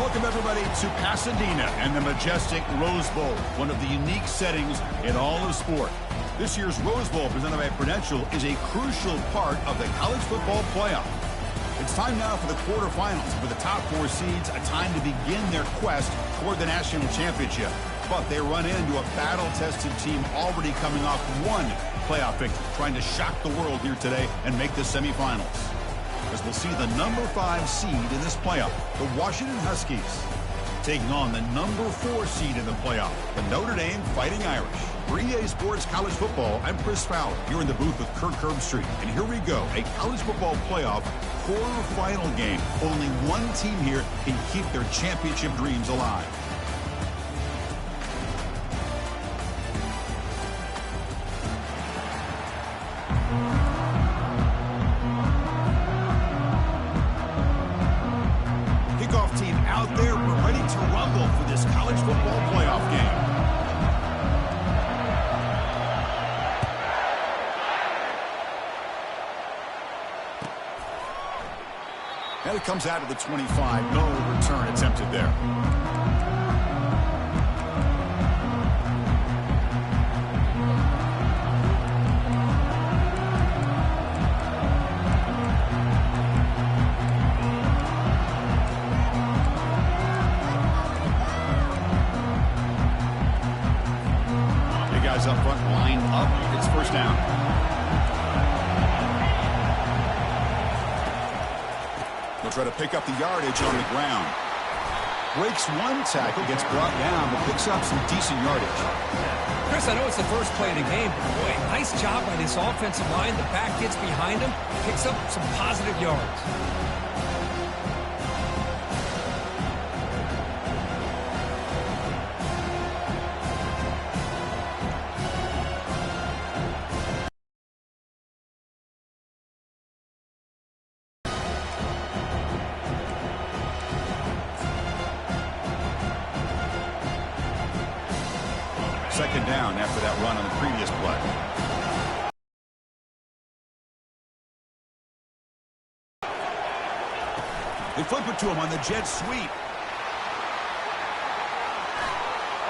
Welcome, everybody, to Pasadena and the majestic Rose Bowl, one of the unique settings in all of sport. This year's Rose Bowl, presented by Prudential, is a crucial part of the college football playoff. It's time now for the quarterfinals, for the top 4 seeds, a time to begin their quest toward the national championship. But they run into a battle-tested team already coming off one playoff victory, trying to shock the world here today and make the semifinals. As we'll see the number 5 seed in this playoff, the Washington Huskies, taking on the number 4 seed in the playoff, the Notre Dame Fighting Irish. For EA Sports College Football, I'm Chris Fowler, here in the booth with Kirk Herbstreit. And here we go, a college football playoff quarterfinal game. Only one team here can keep their championship dreams alive. Team out there, we're ready to rumble for this college football playoff game. And it comes out of the 25. No return attempted there. Up front, lined up. It's first down. They'll try to pick up the yardage on the ground. Breaks one tackle, gets brought down, but picks up some decent yardage. Chris, I know it's the first play of the game, but boy, nice job by this offensive line. The back gets behind him, picks up some positive yards. Second down after that run on the previous play. They flip it to him on the jet sweep.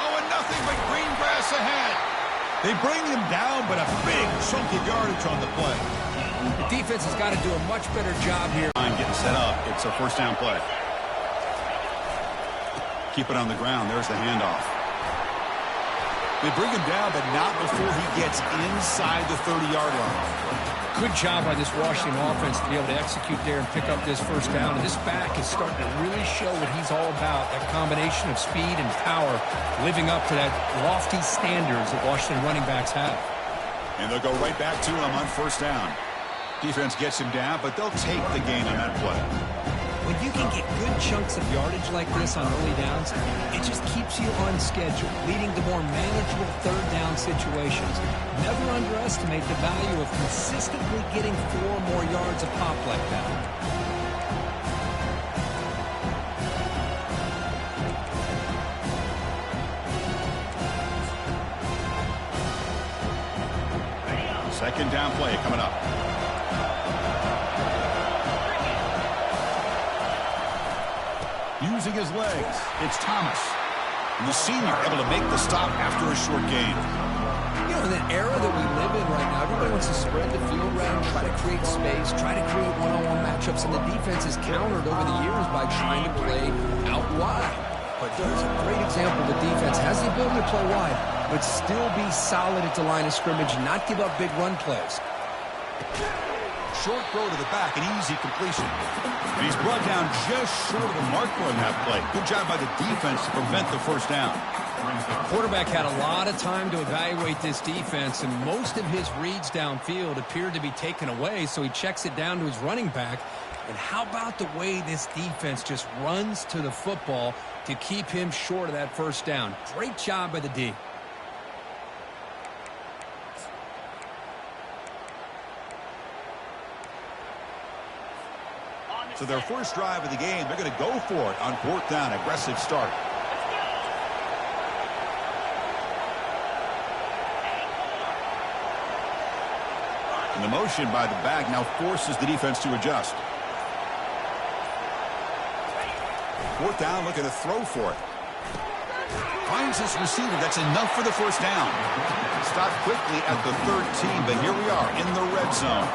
Oh, and nothing but green grass ahead. They bring him down, but a big chunk of yardage on the play. The defense has got to do a much better job here. Getting set up. It's a first down play. Keep it on the ground. There's the handoff. They bring him down, but not before he gets inside the 30-yard line. Good job by this Washington offense to be able to execute there and pick up this first down. And this back is starting to really show what he's all about, that combination of speed and power, living up to that lofty standards that Washington running backs have. And they'll go right back to him on first down. Defense gets him down, but they'll take the gain on that play. When you can get good chunks of yardage like this on early downs, it just keeps you on schedule, leading to more manageable third down situations. Never underestimate the value of consistently getting 4 more yards a pop like that. Second down play coming up. Using his legs, it's Thomas. And the senior able to make the stop after a short gain. You know, in the era that we live in right now, everybody wants to spread the field around, try to create space, try to create one-on-one matchups, and the defense is countered over the years by trying to play out wide. But there's a great example. The defense has the ability to play wide, but still be solid at the line of scrimmage, not give up big run plays. Short throw to the back, an easy completion. And he's brought down just short of the marker on that play. Good job by the defense to prevent the first down. The quarterback had a lot of time to evaluate this defense, and most of his reads downfield appeared to be taken away, so he checks it down to his running back. And how about the way this defense just runs to the football to keep him short of that first down? Great job by the D. So their first drive of the game, they're going to go for it on fourth down. Aggressive start. And the motion by the back now forces the defense to adjust. Fourth down, looking to throw for it. Finds his receiver. That's enough for the first down. Stopped quickly at the 13, but here we are in the red zone.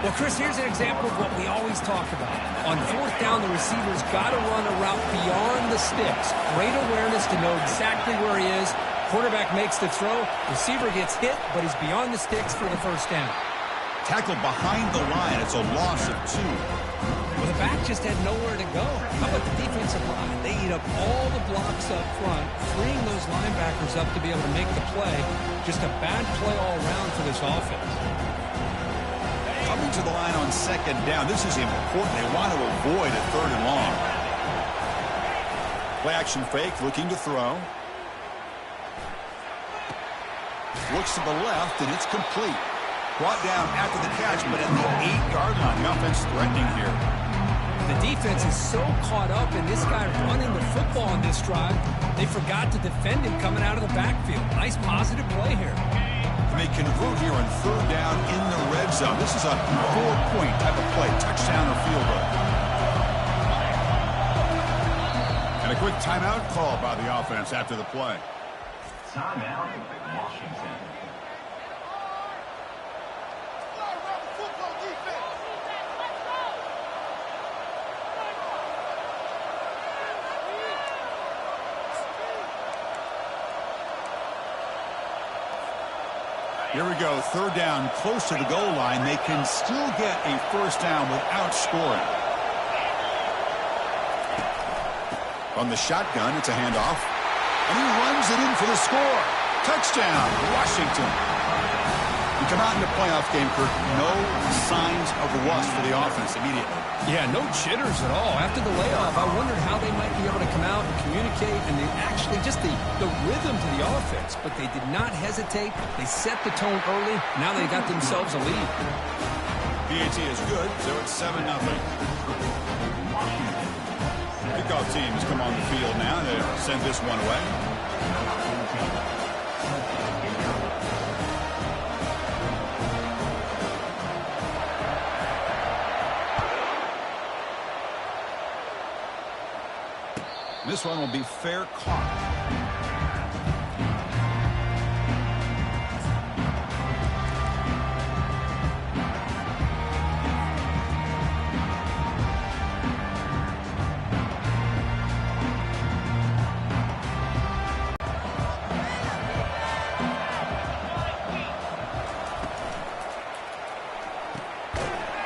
Well, Chris, here's an example of what we always talk about. On fourth down, the receiver's got to run a route beyond the sticks. Great awareness to know exactly where he is. Quarterback makes the throw. Receiver gets hit, but he's beyond the sticks for the first down. Tackled behind the line. It's a loss of 2. Well, the back just had nowhere to go. How about the defensive line? They eat up all the blocks up front, freeing those linebackers up to be able to make the play. Just a bad play all around for this offense. Coming to the line on second down. This is important. They want to avoid a third and long. Play action fake, looking to throw. Looks to the left, and it's complete. Brought down after the catch, but at the 8-yard line. The offense threatening here. The defense is so caught up in this guy running the football on this drive, they forgot to defend him coming out of the backfield. Nice positive play here. May convert here on third down in the red zone. This is a 4-point type of play, touchdown or field goal. And a quick timeout call by the offense after the play. Timeout, Washington. Here we go, third down, close to the goal line. They can still get a first down without scoring. From the shotgun, it's a handoff. And he runs it in for the score. Touchdown, Washington. You come out in the playoff game, Kirk, no signs of rust for the offense immediately. Yeah, no jitters at all. After the layoff, I wondered how they might be able to come out and communicate and they actually just the rhythm to the offense. But they did not hesitate. They set the tone early. Now they got themselves a lead. PAT is good, so it's 7-0. Kickoff teams come on the field now to send this one away. This one will be fair caught.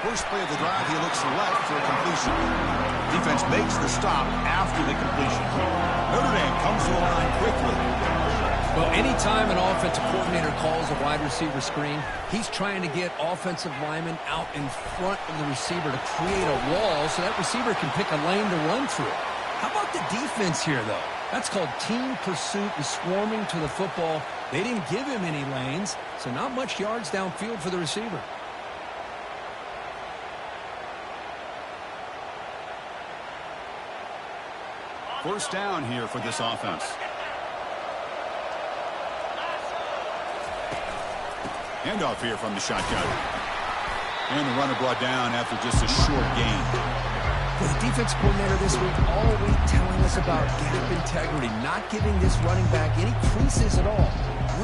First play of the drive, he looks left for a completion. Defense makes the stop after the completion. Notre Dame comes to the line quickly. Well, anytime an offensive coordinator calls a wide receiver screen, he's trying to get offensive linemen out in front of the receiver to create a wall so that receiver can pick a lane to run through. How about the defense here, though? That's called team pursuit and swarming to the football. They didn't give him any lanes, so not much yards downfield for the receiver. First down here for this offense. Handoff here from the shotgun. And the runner brought down after just a short gain. Well, the defense coordinator this week all week telling us about gap integrity, not giving this running back any creases at all.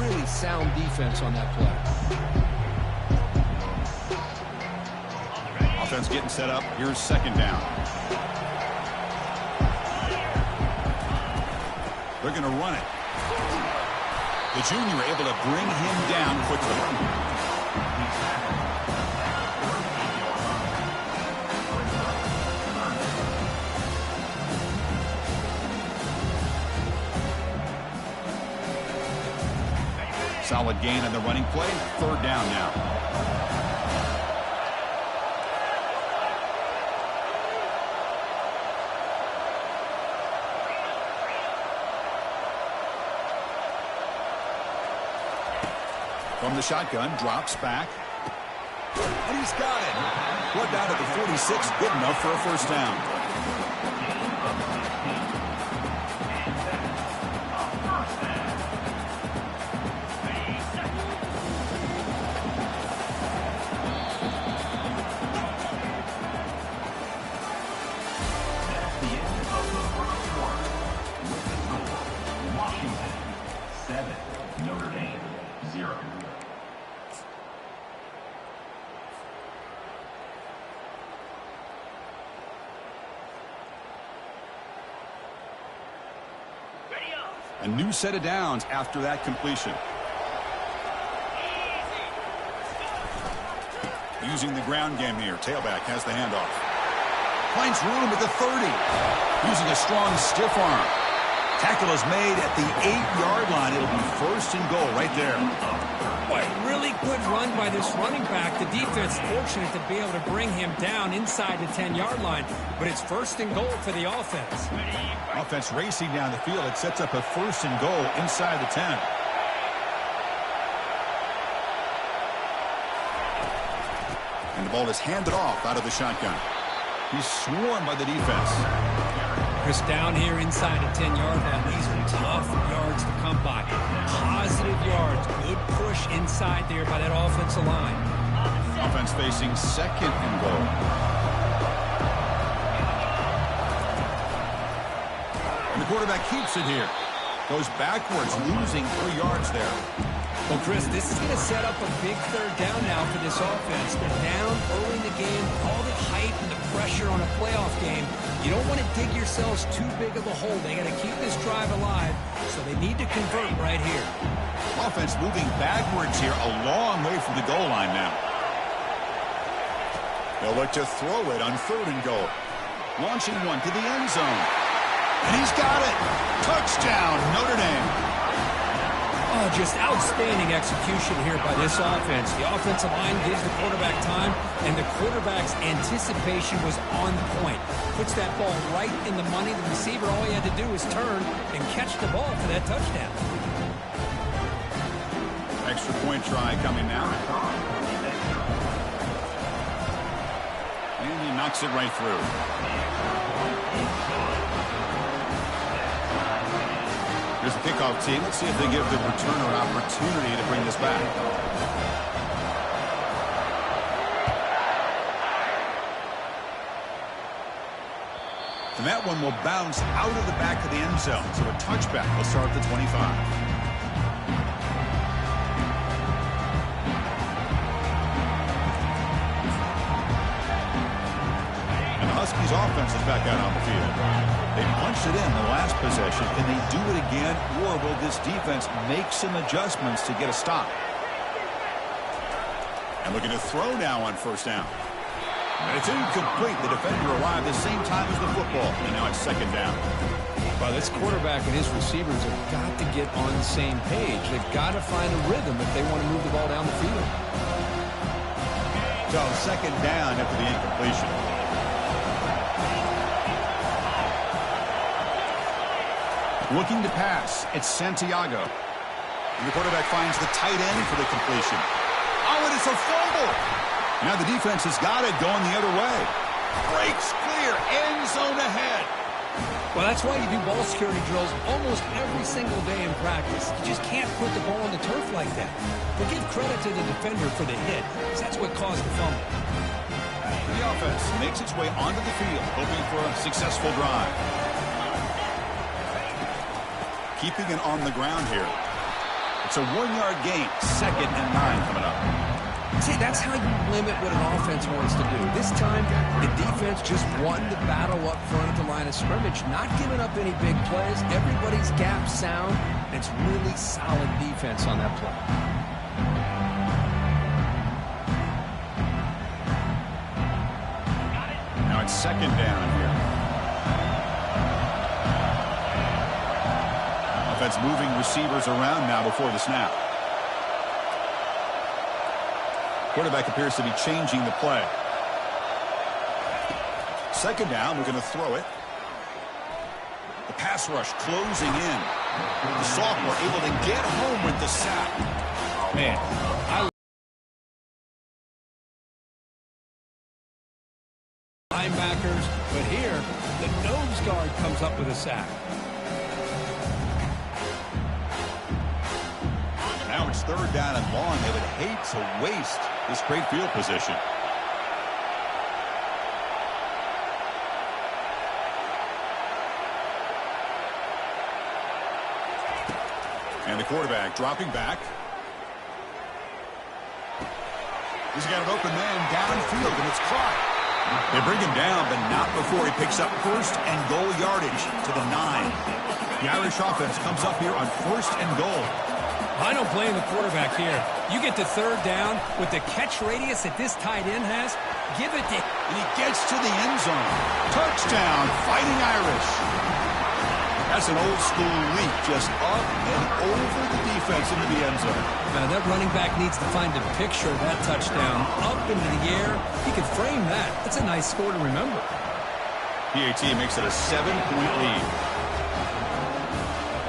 Really sound defense on that play. Offense getting set up. Here's second down. They're going to run it. The junior able to bring him down quickly. Solid gain on the running play. Third down now. From the shotgun, drops back. And he's got it. Brought down to the 46, good enough for a first down. A new set of downs after that completion. Using the ground game here. Tailback has the handoff. Finds room at the 30. Using a strong stiff arm. Tackle is made at the 8-yard line. It'll be first and goal right there. Boy, really good run by this running back. The defense fortunate to be able to bring him down inside the 10-yard line. But it's first and goal for the offense. Offense racing down the field. It sets up a first and goal inside the 10. And the ball is handed off out of the shotgun. He's swarmed by the defense. Chris, down here inside the 10-yard line, these are tough yards to come by. Positive yards. Good push inside there by that offensive line. Offense facing second and goal. And the quarterback keeps it here. Goes backwards, losing 3 yards there. Well, Chris, this is going to set up a big third down now for this offense. They're down early in the game. All the hype and the pressure on a playoff game. You don't want to dig yourselves too big of a hole. They got to keep this drive alive, so they need to convert right here. Offense moving backwards here, a long way from the goal line now. They'll look to throw it on third and goal. Launching one to the end zone. And he's got it. Touchdown, Notre Dame. Oh, just outstanding execution here by this offense. The offensive line gives the quarterback time, and the quarterback's anticipation was on point. Puts that ball right in the money. The receiver, all he had to do was turn and catch the ball for that touchdown. Extra point try coming now. And he knocks it right through. Here's the kickoff team. Let's see if they give the returner an opportunity to bring this back. And that one will bounce out of the back of the end zone. So a touchback will start at the 25. Huskies offense is back out on the field. They punched it in the last possession. Can they do it again, or will this defense make some adjustments to get a stop? And looking to throw now on first down. And it's incomplete. The defender arrived the same time as the football, and now it's second down. Well, this quarterback and his receivers have got to get on the same page. They've got to find a rhythm if they want to move the ball down the field. So second down after the incompletion. Looking to pass. It's Santiago. And the quarterback finds the tight end for the completion. Oh, and it's a fumble. Now the defense has got it going the other way. Breaks clear. End zone ahead. Well, that's why you do ball security drills almost every single day in practice. You just can't put the ball on the turf like that. But give credit to the defender for the hit, because that's what caused the fumble. The offense makes its way onto the field, hoping for a successful drive. Keeping it on the ground here. It's a 1-yard gain. Second and 9 coming up. See, that's how you limit what an offense wants to do. This time, the defense just won the battle up front at the line of scrimmage, not giving up any big plays. Everybody's gap sound. And it's really solid defense on that play. Now it's second down here. Offense moving receivers around now before the snap. Quarterback appears to be changing the play. Second down, we're going to throw it. The pass rush closing in. The sophomore able to get home with the sack. Man, linebackers, but here, the nose guard comes up with a sack. Now it's third down and long. They would hate to waste this great field position. And the quarterback dropping back. He's got an open man downfield, and it's caught. They bring him down, but not before he picks up first and goal yardage to the 9. The Irish offense comes up here on first and goal. I don't blame the quarterback here. You get to third down with the catch radius that this tight end has. Give it to... And he gets to the end zone. Touchdown, Fighting Irish. That's an old-school leap, just up and over the defense into the end zone. Now, that running back needs to find a picture of that touchdown. Up into the air. He could frame that. That's a nice score to remember. PAT makes it a 7-point lead.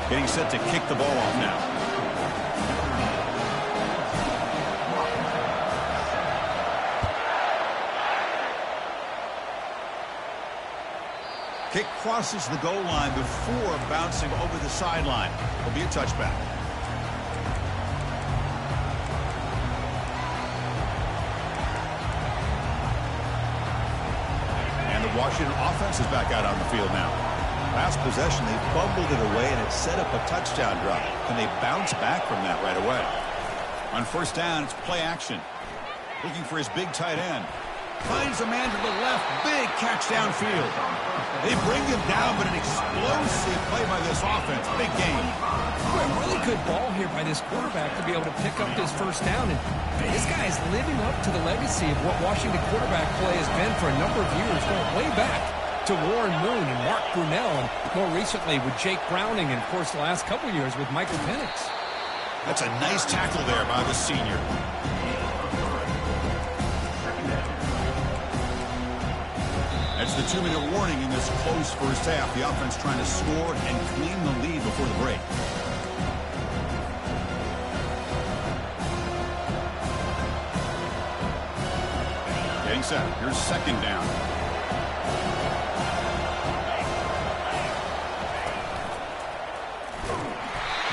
Getting set to kick the ball off now. Kick crosses the goal line before bouncing over the sideline. Will be a touchback. And the Washington offense is back out on the field now. Last possession, they fumbled it away, and it set up a touchdown drop. Can they bounce back from that right away? On first down, it's play action. Looking for his big tight end. Finds a man to the left. Big catch downfield. They bring him down, but an explosive play by this offense. Big game. Boy, a really good ball here by this quarterback to be able to pick up this first down. And this guy is living up to the legacy of what Washington quarterback play has been for a number of years, going way back to Warren Moon and Mark Brunell, and more recently with Jake Browning, and, of course, the last couple years with Michael Penix. That's a nice tackle there by the senior. That's the 2-minute warning in this close first half. The offense trying to score and clean the lead before the break. Getting set. Here's second down.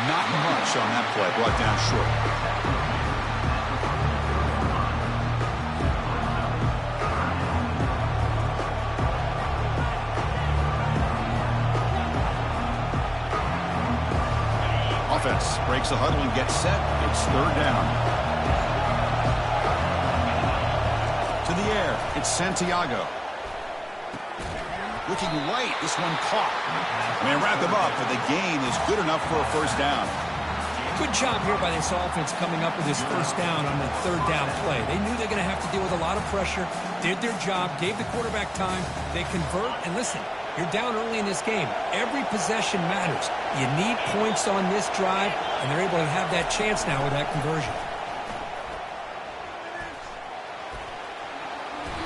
Not much on that play. Brought down short. Offense breaks the huddle and gets set. It's third down. To the air. It's Santiago. Looking right. This one caught. And they wrap him up, but the gain is good enough for a first down. Good job here by this offense coming up with this first down on the third down play. They knew they were going to have to deal with a lot of pressure, did their job, gave the quarterback time. They convert, and listen, you're down early in this game. Every possession matters. You need points on this drive, and they're able to have that chance now with that conversion.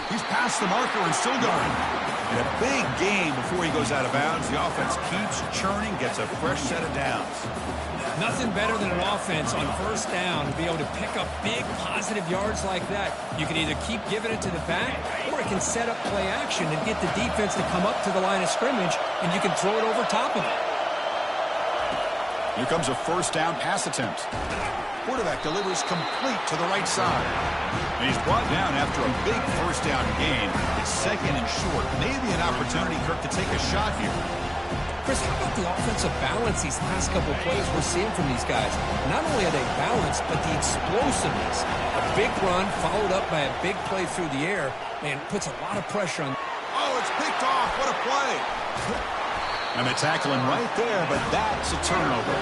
He's past the marker and still going. And a big gain before he goes out of bounds. The offense keeps churning, gets a fresh set of downs. Nothing better than an offense on first down to be able to pick up big positive yards like that. You can either keep giving it to the back, or it can set up play action and get the defense to come up to the line of scrimmage, and you can throw it over top of it. Here comes a first down pass attempt. Quarterback delivers complete to the right side. And he's brought down after a big first down gain. It's second and short. Maybe an opportunity, Kirk, to take a shot here. Chris, how about the offensive balance these last couple of plays we're seeing from these guys? Not only are they balanced, but the explosiveness. A big run followed up by a big play through the air, man, puts a lot of pressure on. Oh, it's picked off. What a play. And the tackling right there, but that's a turnover.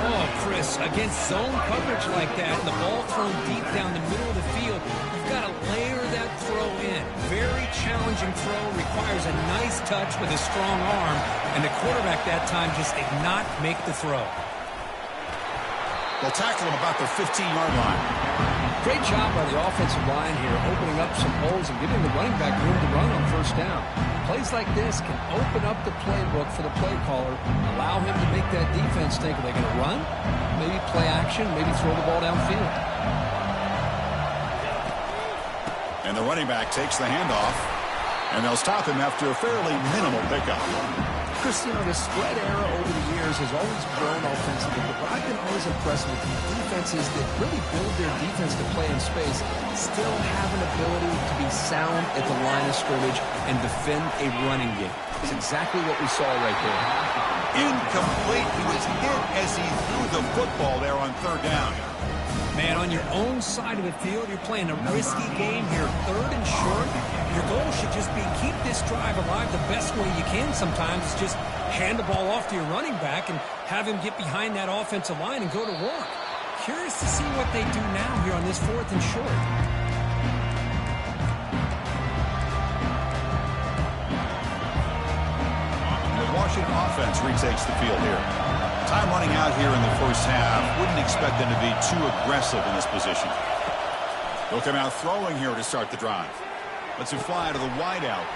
Oh, Chris, against zone coverage like that, and the ball thrown deep down the middle of the field, you've got to layer that throw in. Very challenging throw, requires a nice touch with a strong arm, and the quarterback that time just did not make the throw. They'll tackle him about the 15-yard line. Great job by the offensive line here, opening up some holes and giving the running back room to run on first down. Plays like this can open up the playbook for the play caller, allow him to make that defense think, are they going to run? Maybe play action, maybe throw the ball downfield. And the running back takes the handoff, and they'll stop him after a fairly minimal pickup. Chris, you know, the spread era over the years has always grown offensively, but I've been always impressed with these defenses that really build their defense to play in space, still have an ability to be sound at the line of scrimmage and defend a running game. It's exactly what we saw right there. Incomplete. He was hit as he threw the football there on third down. Man, on your own side of the field, you're playing a risky game here. 3rd and short. Your goal should just be keep this drive alive the best way you can sometimes. Is just hand the ball off to your running back and have him get behind that offensive line and go to work. Curious to see what they do now here on this 4th and short. The Washington offense retakes the field here. Time running out here in the first half. Wouldn't expect them to be too aggressive in this position. They'll come out throwing here to start the drive. Lets it fly to the wideout.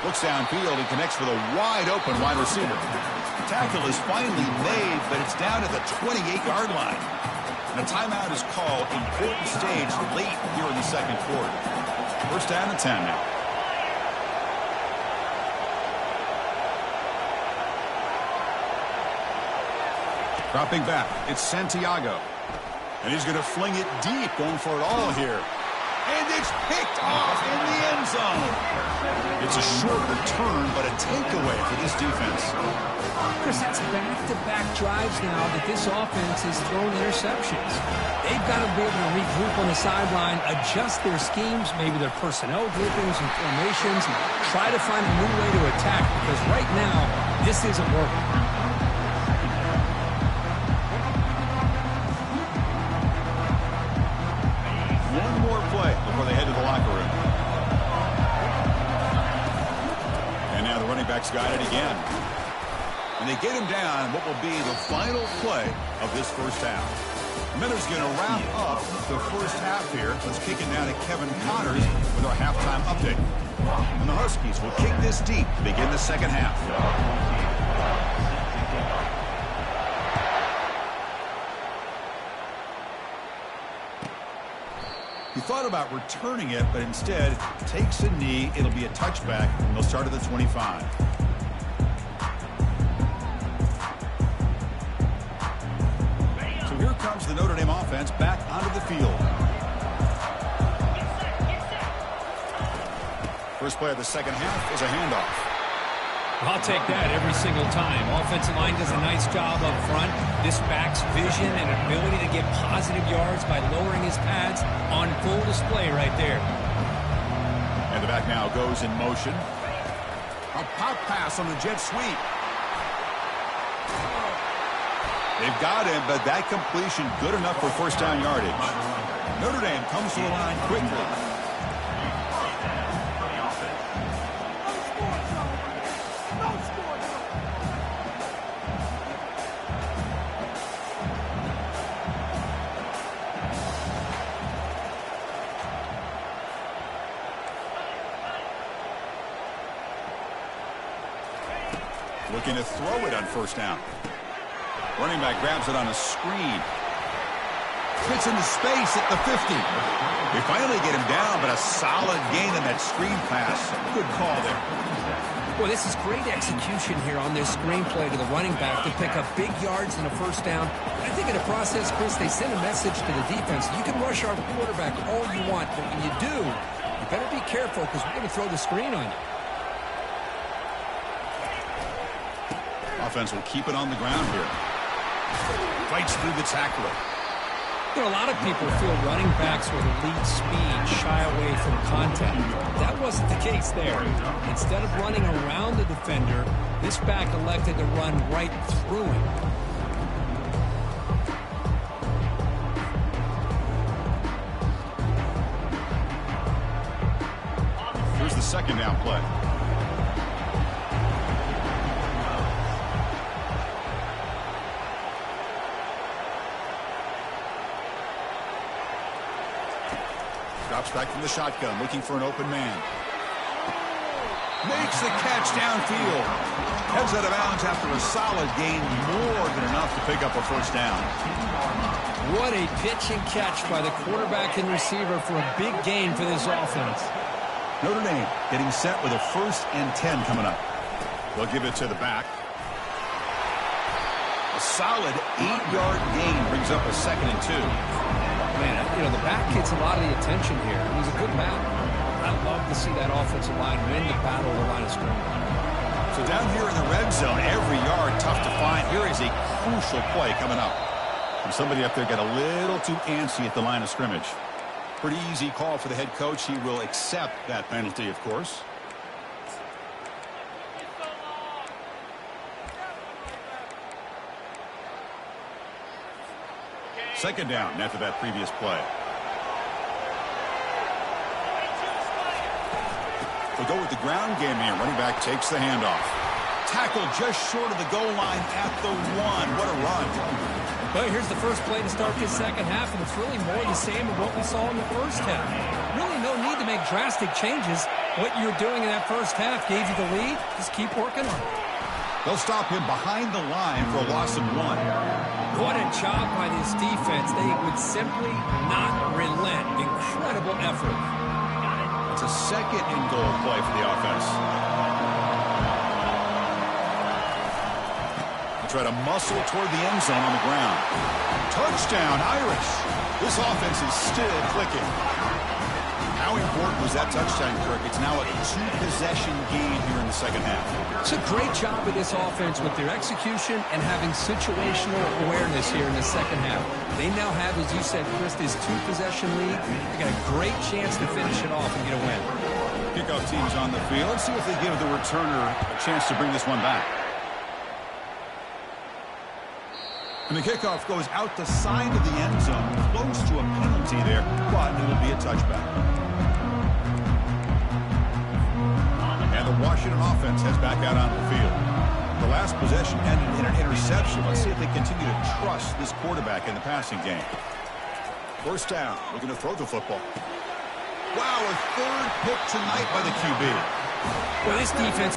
Looks downfield and connects with a wide-open wide receiver. The tackle is finally made, but it's down at the 28-yard line. And a timeout is called. Important stage late here in the second quarter. First down and 10 now. Dropping back, it's Santiago. And he's going to fling it deep, going for it all here. And it's picked off in the end zone. It's a short return, but a takeaway for this defense. Chris, that's back-to-back drives now that this offense has thrown interceptions. They've got to be able to regroup on the sideline, adjust their schemes, maybe their personnel groupings and formations, and try to find a new way to attack, because right now, this isn't working. Before they head to the locker room. And now the running back's got it again. And they get him down what will be the final play of this first half. Miller's going to wrap up the first half here. Let's kick it now to Kevin Connors with our halftime update. And the Huskies will kick this deep to begin the second half. He thought about returning it, but instead takes a knee. It'll be a touchback, and they'll start at the 25. So here comes the Notre Dame offense back onto the field. First play of the second half is a handoff. I'll take that every single time. Offensive line does a nice job up front. This back's vision and ability to get positive yards by lowering his pads on full display right there. And the back now goes in motion. A pop pass on the jet sweep. They've got him, but that completion good enough for first down yardage. Notre Dame comes to the line quickly. Looking to throw it on first down. Running back grabs it on a screen. Fits into space at the 50. They finally get him down, but a solid gain on that screen pass. Good call there. Well, this is great execution here on this screen play to the running back to pick up big yards and a first down. I think in the process, Chris, they send a message to the defense. You can rush our quarterback all you want, but when you do, you better be careful because we're going to throw the screen on you. Offense will keep it on the ground here. Fights through the tackler. You know, a lot of people feel running backs with elite speed shy away from contact. That wasn't the case there. Instead of running around the defender, this back elected to run right through him. Here's the second down play. Drops back from the shotgun, looking for an open man. Makes the catch downfield. Heads out of bounds after a solid gain, more than enough to pick up a first down. What a pitch and catch by the quarterback and receiver for a big gain for this offense. Notre Dame getting set with a 1st and 10 coming up. They'll give it to the back. A solid 8-yard gain brings up a 2nd and 2. Man, you know, the back gets a lot of the attention here. It was a good battle. I love to see that offensive line win the battle of the line of scrimmage. So down here in the red zone, every yard tough to find. Here is a crucial play coming up. And somebody up there got a little too antsy at the line of scrimmage. Pretty easy call for the head coach. He will accept that penalty, of course. Second down after that previous play. We'll go with the ground game here. Running back takes the handoff. Tackled just short of the goal line at the 1. What a run. Well, here's the first play to start this second half, and it's really more the same of what we saw in the first half. Really no need to make drastic changes. What you're doing in that first half gave you the lead. Just keep working on it. They'll stop him behind the line for a loss of 1. What a job by this defense. They would simply not relent. Incredible effort. It's a second and goal play for the offense. They try to muscle toward the end zone on the ground. Touchdown, Irish. This offense is still clicking. How important was that touchdown, Kirk? It's now a 2-possession game here in the second half. It's a great job of this offense with their execution and having situational awareness here in the second half. They now have, as you said, Chris, this 2-possession lead. They got a great chance to finish it off and get a win. Kickoff team's on the field. Let's see if they give the returner a chance to bring this one back. And the kickoff goes out the side of the end zone, close to a penalty there, but it will be a touchback. And the Washington offense heads back out onto the field. The last possession ended in an interception. Let's see if they continue to trust this quarterback in the passing game. First down, looking to throw the football. Wow, a third pick tonight by the QB. Well, this defense